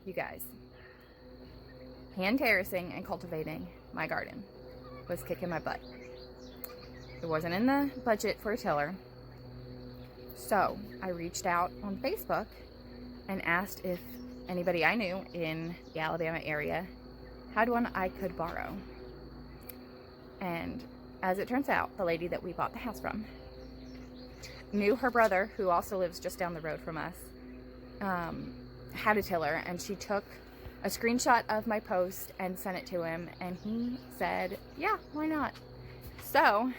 you guys, hand terracing and cultivating my garden was kicking my butt. It wasn't in the budget for a tiller. So I reached out on Facebook and asked if anybody I knew in the Alabama area had one I could borrow. And as it turns out, the lady that we bought the house from knew her brother, who also lives just down the road from us, had a tiller, and she took a screenshot of my post and sent it to him, and he said, yeah, why not? So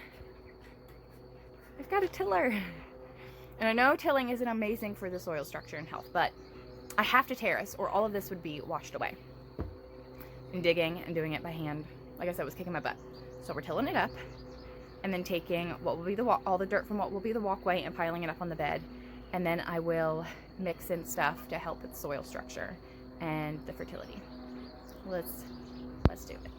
I've got a tiller. And I know tilling isn't amazing for the soil structure and health, but I have to terrace or all of this would be washed away. And digging and doing it by hand, like I said, was kicking my butt. So we're tilling it up and then taking what will be all the dirt from what will be the walkway and piling it up on the bed. And then I will mix in stuff to help with soil structure and the fertility. Let's do it.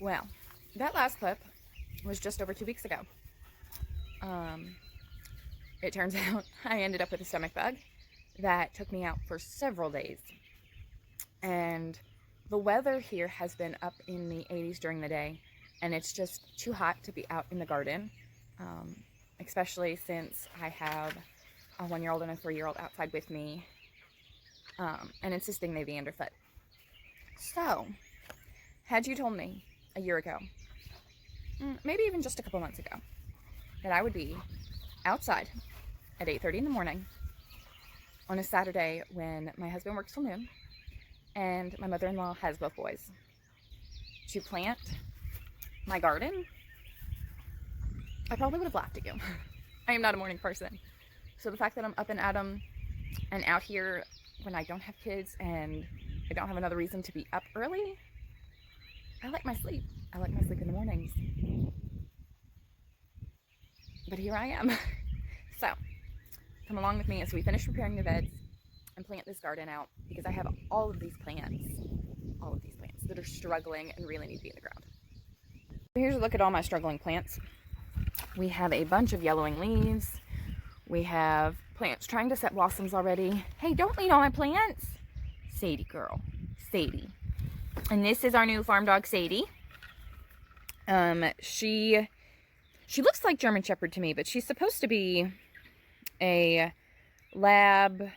Well, that last clip was just over 2 weeks ago. It turns out I ended up with a stomach bug that took me out for several days. And the weather here has been up in the 80s during the day, and it's just too hot to be out in the garden, especially since I have a 1-year-old and a 3-year-old outside with me, and insisting they be underfoot. So, had you told me a year ago, maybe even just a couple months ago, that I would be outside at 8:30 in the morning on a Saturday when my husband works till noon and my mother-in-law has both boys, to plant my garden, I probably would have laughed at you. I am not a morning person. So the fact that I'm up and at 'em and out here when I don't have kids and I don't have another reason to be up early, I like my sleep. I like my sleep in the mornings. But here I am. So, come along with me as we finish preparing the beds and plant this garden out, because I have all of these plants that are struggling and really need to be in the ground. Here's a look at all my struggling plants. We have a bunch of yellowing leaves. We have plants trying to set blossoms already. Hey, don't lean on my plants. Sadie girl, Sadie. And this is our new farm dog, Sadie. She looks like German Shepherd to me, but she's supposed to be a lab,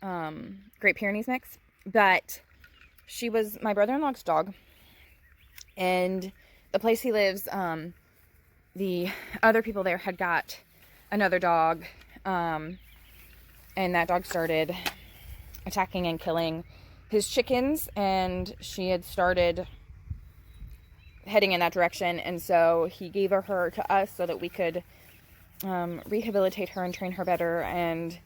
Great Pyrenees mix. But she was my brother-in-law's dog, and the place he lives, the other people there had got another dog, and that dog started attacking and killing his chickens, and she had started heading in that direction, and so he gave her to us so that we could rehabilitate her and train her better and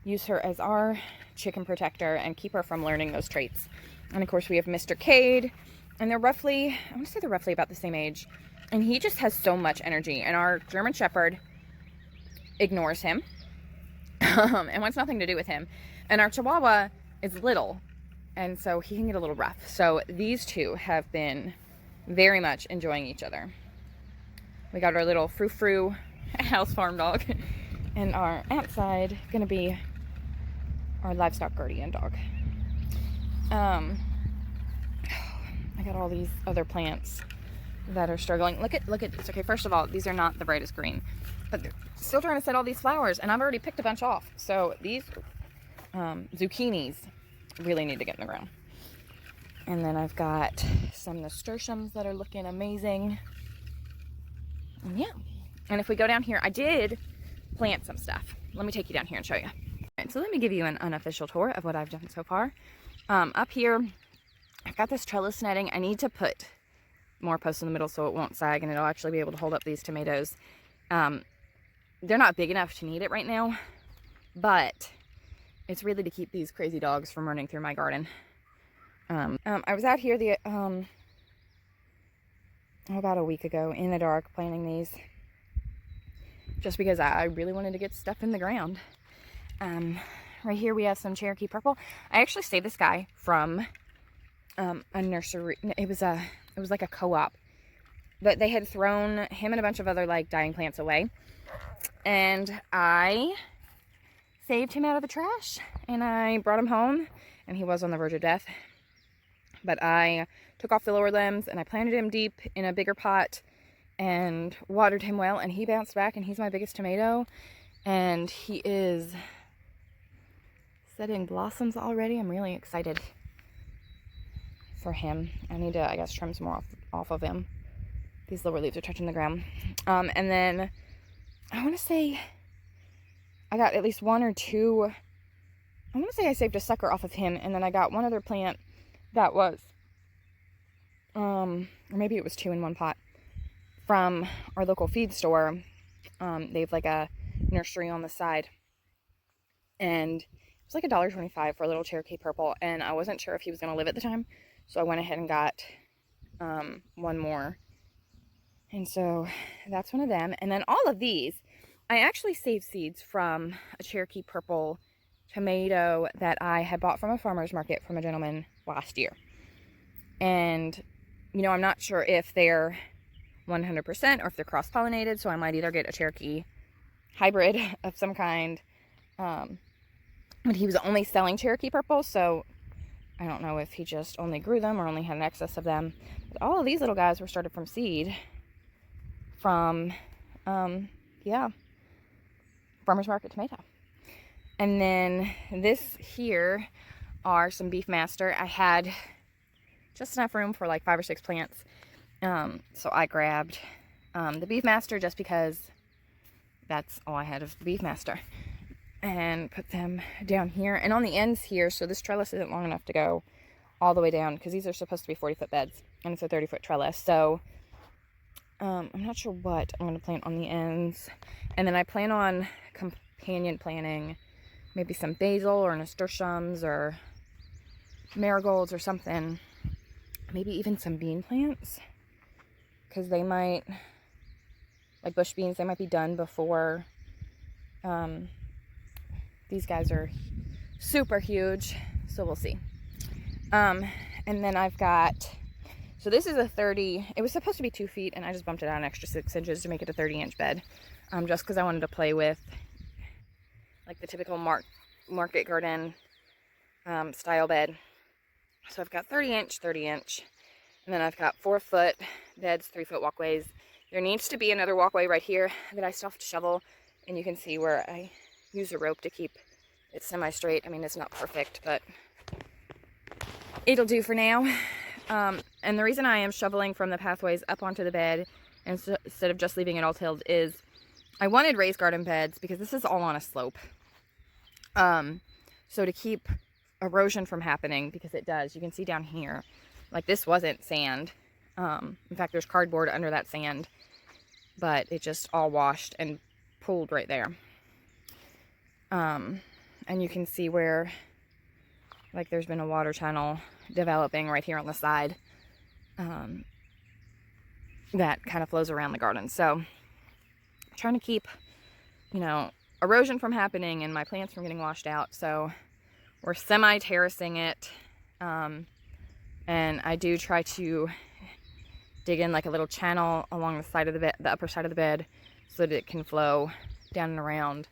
use her as our chicken protector and keep her from learning those traits. And of course we have Mr. Cade, and they're roughly about the same age, and he just has so much energy, and our German Shepherd ignores him and wants nothing to do with him, and our Chihuahua is little, and so he can get a little rough. So these two have been very much enjoying each other. We got our little frou-frou house farm dog, and our outside gonna be our livestock guardian dog. I got all these other plants that are struggling. Look at this. Okay, first of all, these are not the brightest green, but they're still trying to set all these flowers, and I've already picked a bunch off. So these zucchinis really need to get in the ground. And then I've got some nasturtiums that are looking amazing. And yeah. And if we go down here, I did plant some stuff. Let me take you down here and show you. All right, so let me give you an unofficial tour of what I've done so far. Up here, I've got this trellis netting. I need to put more posts in the middle so it won't sag and it'll actually be able to hold up these tomatoes. They're not big enough to need it right now, but it's really to keep these crazy dogs from running through my garden. I was out here about a week ago in the dark planting these just because I really wanted to get stuff in the ground. Right here we have some Cherokee Purple. I actually saved this guy from a nursery. It was like a co-op, but they had thrown him and a bunch of other like dying plants away, and I saved him out of the trash and I brought him home, and he was on the verge of death, but I took off the lower limbs and I planted him deep in a bigger pot and watered him well, and he bounced back, and he's my biggest tomato, and he is setting blossoms already. I'm really excited for him. I need to, I guess, trim some more off of him. These lower leaves are touching the ground. And then I want to say I got at least one or two. I want to say I saved a sucker off of him, and then I got one other plant that was, or maybe it was two in one pot, from our local feed store. They have like a nursery on the side, and it was like $1.25 for a little Cherokee Purple, and I wasn't sure if he was going to live at the time, so I went ahead and got one more. And so that's one of them. And then all of these, I actually saved seeds from a Cherokee Purple tomato that I had bought from a farmer's market from a gentleman last year. And, you know, I'm not sure if they're 100% or if they're cross-pollinated, so I might either get a Cherokee hybrid of some kind. But he was only selling Cherokee Purple, so I don't know if he just only grew them or only had an excess of them. But all of these little guys were started from seed from, farmer's market tomato. And then this here are some Beefmaster. I had just enough room for like 5 or 6 plants. So I grabbed the Beefmaster just because that's all I had of the Beefmaster, and put them down here and on the ends here. So this trellis isn't long enough to go all the way down because these are supposed to be 40-foot beds and it's a 30-foot trellis. So I'm not sure what I'm going to plant on the ends. And then I plan on companion planting maybe some basil or nasturtiums or marigolds or something. Maybe even some bean plants, because they might, like bush beans, they might be done before these guys are super huge, so we'll see. And then I've got, so this is a 30, it was supposed to be 2 feet, and I just bumped it out an extra 6 inches to make it a 30-inch bed, just because I wanted to play with like the typical market garden style bed. So I've got 30-inch, 30-inch, and then I've got 4-foot beds, 3-foot walkways. There needs to be another walkway right here that I still have to shovel, and you can see where I use a rope to keep it semi-straight. I mean, it's not perfect, but it'll do for now. And the reason I am shoveling from the pathways up onto the bed instead of just leaving it all tilled is I wanted raised garden beds because this is all on a slope. So to keep erosion from happening, because it does, you can see down here, like this wasn't sand. In fact, there's cardboard under that sand, but it just all washed and pooled right there. And you can see where, like, there's been a water channel developing right here on the side that kind of flows around the garden. So I'm trying to keep, you know, erosion from happening and my plants from getting washed out. So we're semi-terracing it, and I do try to dig in like a little channel along the side of the bed, the upper side of the bed, so that it can flow down and around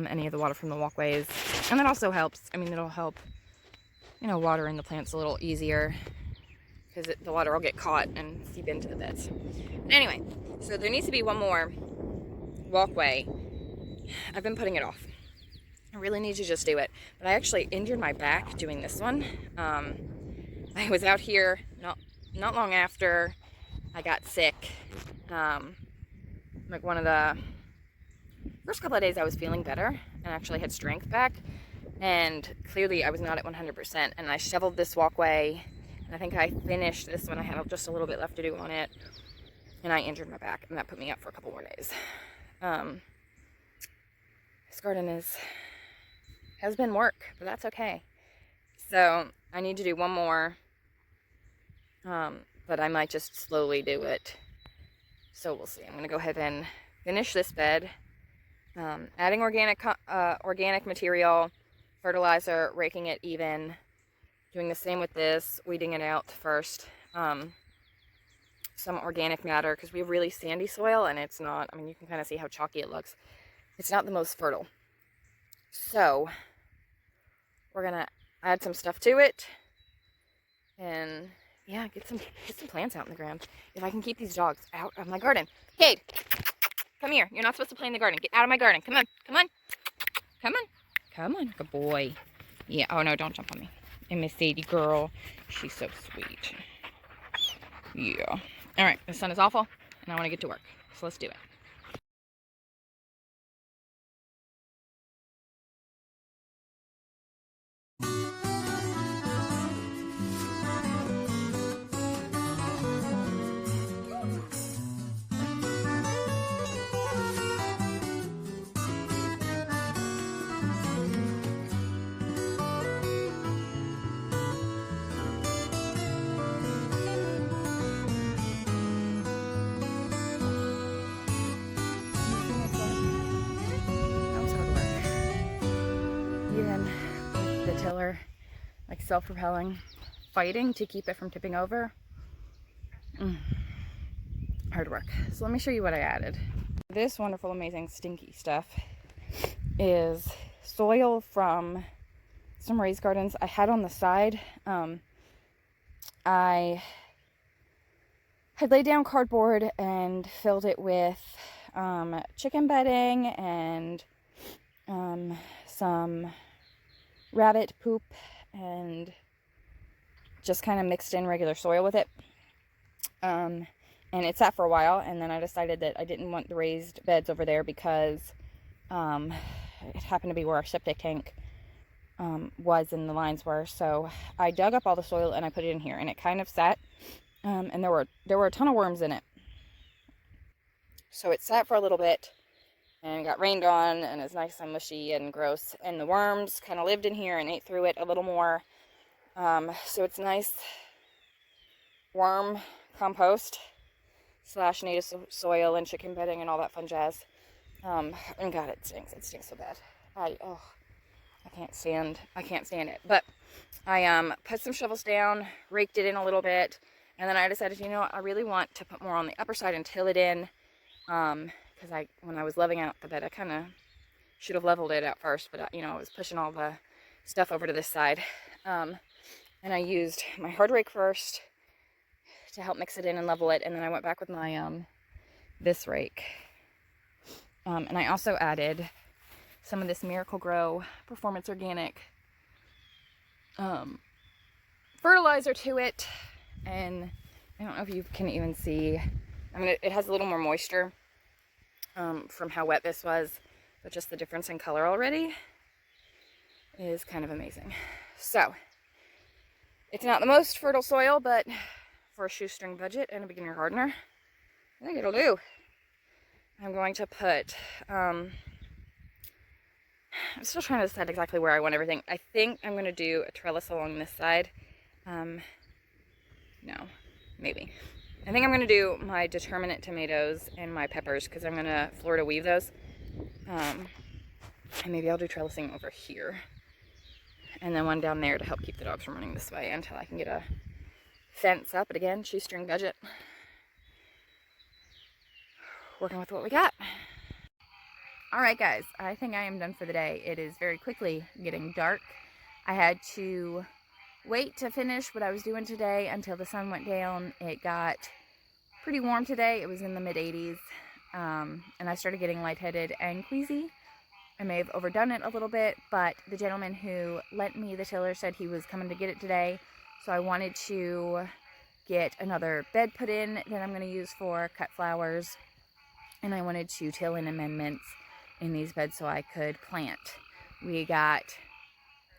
any of the water from the walkways. And that also helps. I mean, it'll help, you know, watering the plants a little easier, because the water will get caught and seep into the beds. But anyway, so there needs to be one more walkway. I've been putting it off. I really need to just do it. But I actually injured my back doing this one. I was out here not long after I got sick. Like one of the first couple of days I was feeling better and actually had strength back. and clearly I was not at 100%, and I shoveled this walkway, and I think I finished this when I had just a little bit left to do on it, and I injured my back, and that put me up for a couple more days. This garden has been work, but that's okay. So I need to do one more, but I might just slowly do it. So we'll see. I'm going to go ahead and finish this bed, adding organic material, fertilizer, raking it even, doing the same with this, weeding it out first, some organic matter, because we have really sandy soil, and it's not, I mean, you can kind of see how chalky it looks. It's not the most fertile. So we're going to add some stuff to it, and yeah, get some plants out in the ground. If I can keep these dogs out of my garden. Cade, come here. You're not supposed to play in the garden. Get out of my garden. Come on. Come on. Come on. Come on. Good boy. Yeah. Oh, no, don't jump on me. And Miss Sadie girl. She's so sweet. Yeah. All right. The sun is awful, and I want to get to work. So let's do it. Even with the tiller like self-propelling, fighting to keep it from tipping over, hard work. So let me show you what I added. This wonderful, amazing, stinky stuff is soil from some raised gardens I had on the side. I had laid down cardboard and filled it with chicken bedding and some rabbit poop, and just kind of mixed in regular soil with it. And it sat for a while, and then I decided that I didn't want the raised beds over there because it happened to be where our septic tank was and the lines were. So I dug up all the soil and I put it in here, and it kind of sat, and there were a ton of worms in it. So it sat for a little bit and got rained on, and it's nice and mushy and gross, and the worms kind of lived in here and ate through it a little more. So it's nice worm compost / native soil and chicken bedding and all that fun jazz. And God, it stinks so bad. I can't stand it. But I put some shovels down, raked it in a little bit, and then I decided, you know what, I really want to put more on the upper side and till it in, because when I was leveling out the bed, I kind of should have leveled it at first, but I was pushing all the stuff over to this side, and I used my hard rake first to help mix it in and level it, and then I went back with my this rake, and I also added some of this Miracle Grow Performance Organic fertilizer to it, and I don't know if you can even see, I mean, it has a little more moisture from how wet this was, but just the difference in color already is kind of amazing. So it's not the most fertile soil, but for a shoestring budget and a beginner gardener, I think it'll do. I'm going to put, I'm still trying to decide exactly where I want everything. I think I'm going to do a trellis along this side. No, maybe. I think I'm going to do my determinate tomatoes and my peppers, because I'm going to Florida weave those. And maybe I'll do trellising over here. And then one down there to help keep the dogs from running this way until I can get a fence up. But again, shoestring budget. Working with what we got. Alright guys, I think I am done for the day. It is very quickly getting dark. I had to wait to finish what I was doing today until the sun went down. It got pretty warm today. It was in the mid-80s, and I started getting lightheaded and queasy. I may have overdone it a little bit, but the gentleman who lent me the tiller said he was coming to get it today, so I wanted to get another bed put in that I'm going to use for cut flowers, and I wanted to till in amendments in these beds so I could plant. We got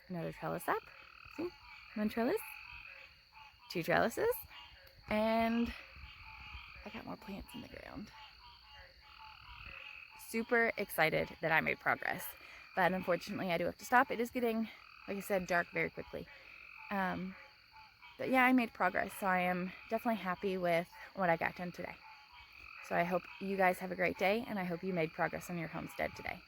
another trellis up. See? One trellis, 2 trellises, and I got more plants in the ground. Super excited that I made progress, but unfortunately I do have to stop. It is getting, like I said, dark very quickly. But yeah, I made progress, so I am definitely happy with what I got done today. So I hope you guys have a great day, and I hope you made progress on your homestead today.